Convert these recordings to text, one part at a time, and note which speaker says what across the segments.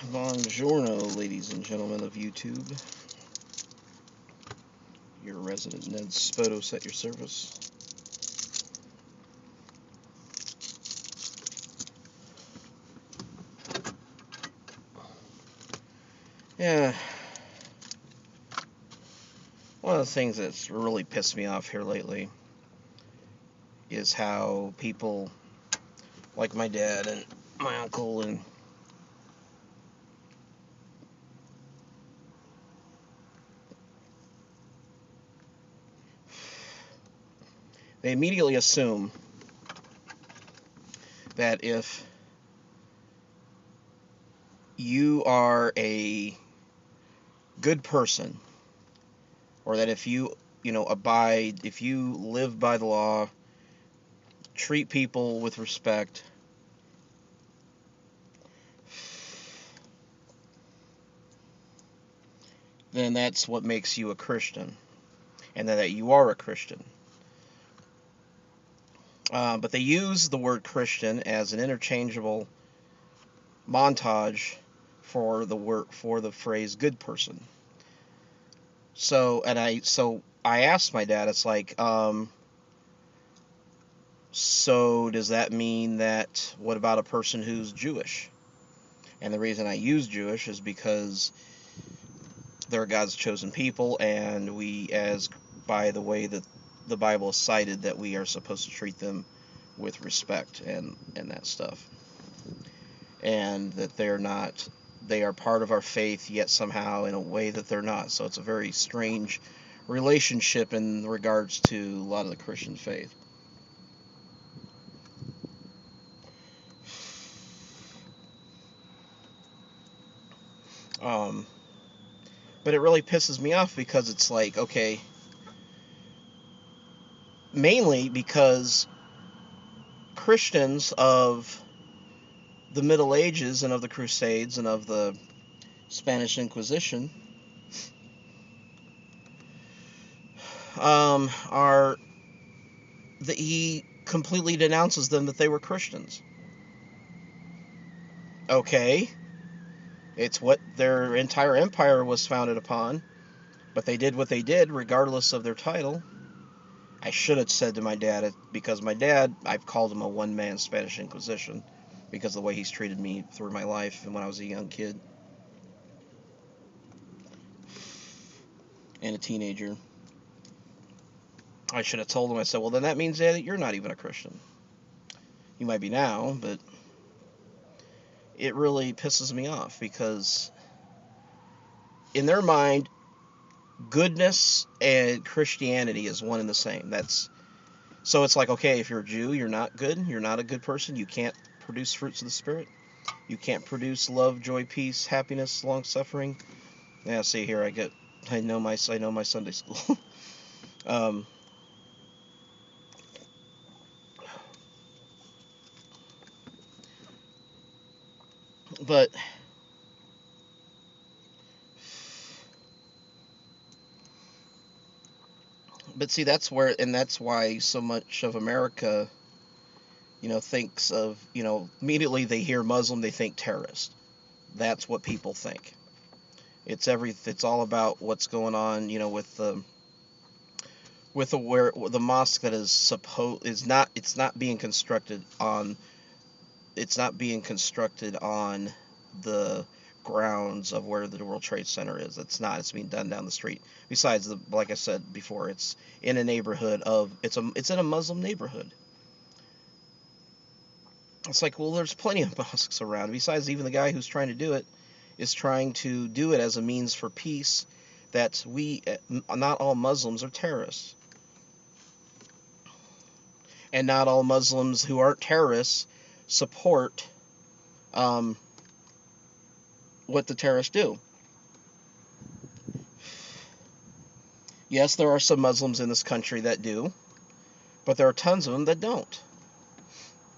Speaker 1: Buongiorno, ladies and gentlemen of YouTube. Your resident Ned Spotos at your service. Yeah, one of the things that's really pissed me off here lately is how people like my dad and my uncle and they immediately assume that if you are a good person, or that if you abide, if you live by the law, treat people with respect, then that's what makes you a Christian, and that you are a Christian. But they use the word Christian as an interchangeable montage for the phrase good person. So I asked my dad, it's like, so does that mean that, what about a person who's Jewish? And the reason I use Jewish is because they're God's chosen people, and we, as by the way that the Bible is cited, that we are supposed to treat them with respect and that stuff. And that they are part of our faith, yet somehow in a way that they're not. So it's a very strange relationship in regards to a lot of the Christian faith. But it really pisses me off because it's like, okay, mainly because Christians of the Middle Ages and of the Crusades and of the Spanish Inquisition he completely denounces them, that they were Christians. Okay, it's what their entire empire was founded upon, but they did what they did regardless of their title. I should have said to my dad, because my dad, I've called him a one-man Spanish Inquisition because of the way he's treated me through my life and when I was a young kid and a teenager. I should have told him, I said, well, then that means, Dad, that you're not even a Christian. You might be now, but it really pisses me off because in their mind, goodness and Christianity is one and the same. So it's like, okay, if you're a Jew, you're not good. You're not a good person. You can't produce fruits of the Spirit. You can't produce love, joy, peace, happiness, long suffering. Yeah, see here, I know my Sunday school. But see, that's why so much of America, thinks of, immediately they hear Muslim, they think terrorist. That's what people think. It's all about what's going on, with the mosque that it's not being constructed on the grounds of where the World Trade Center is. It's being done down the street. Besides, like I said before, it's in a neighborhood it's in a Muslim neighborhood. It's like, well, there's plenty of mosques around. Besides, even the guy who's trying to do it is trying to do it as a means for peace, that not all Muslims are terrorists. And not all Muslims who aren't terrorists support what the terrorists do. Yes, there are some Muslims in this country that do, but there are tons of them that don't.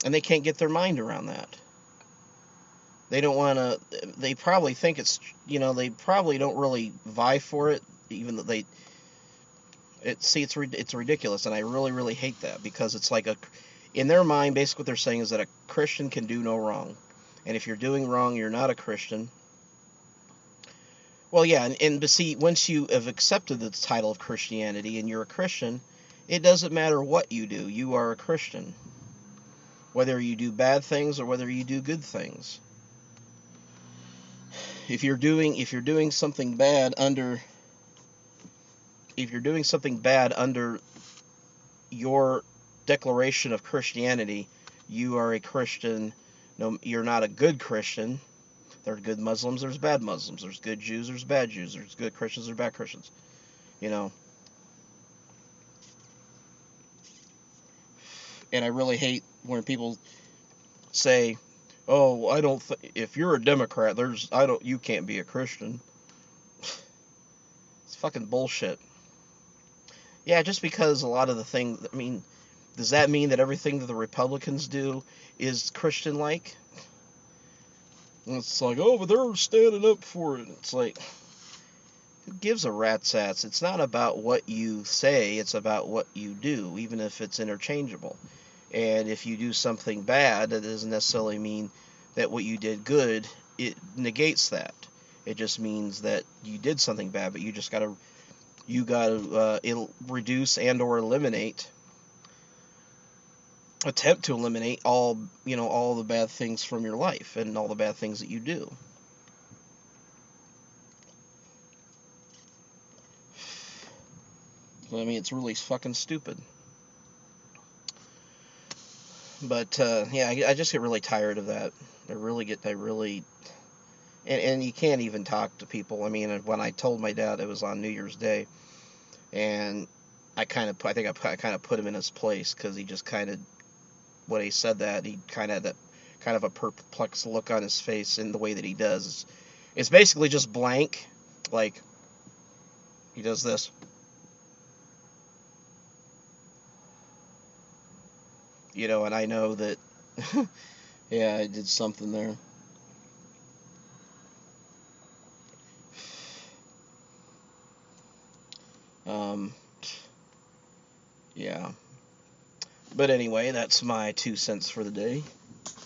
Speaker 1: And they can't get their mind around that. They don't want to, they probably think they probably don't really vie for it, even though it's ridiculous, and I really, really hate that, because it's like in their mind, basically what they're saying is that a Christian can do no wrong. And if you're doing wrong, you're not a Christian. Well, yeah, but see, once you have accepted the title of Christianity and you're a Christian, it doesn't matter what you do. You are a Christian, whether you do bad things or whether you do good things. If you're doing something bad under your declaration of Christianity, you are a Christian. No, you're not a good Christian. There are good Muslims, there's bad Muslims. There's good Jews, there's bad Jews. There's good Christians, there's bad Christians. You know, and I really hate when people say, "Oh, I don't. If you're a Democrat, you can't be a Christian." It's fucking bullshit. Yeah, just because a lot of the things. I mean, does that mean that everything that the Republicans do is Christian-like? It's like, oh, but they're standing up for it. It's like, who gives a rat's ass? It's not about what you say, it's about what you do, even if it's interchangeable. And if you do something bad, that doesn't necessarily mean that what you did good. It negates that. It just means that you did something bad, but you gotta reduce and or attempt to eliminate all the bad things from your life and all the bad things that you do. I mean, it's really fucking stupid. But yeah, I just get really tired of that. And you can't even talk to people. I mean, when I told my dad it was on New Year's Day, and I think I kind of put him in his place because he just kind of, when he said that, he kind of had that kind of a perplexed look on his face in the way that he does. It's basically just blank, like he does this, and I know that, yeah, I did something there. Um, yeah. But anyway, that's my 2 cents for the day.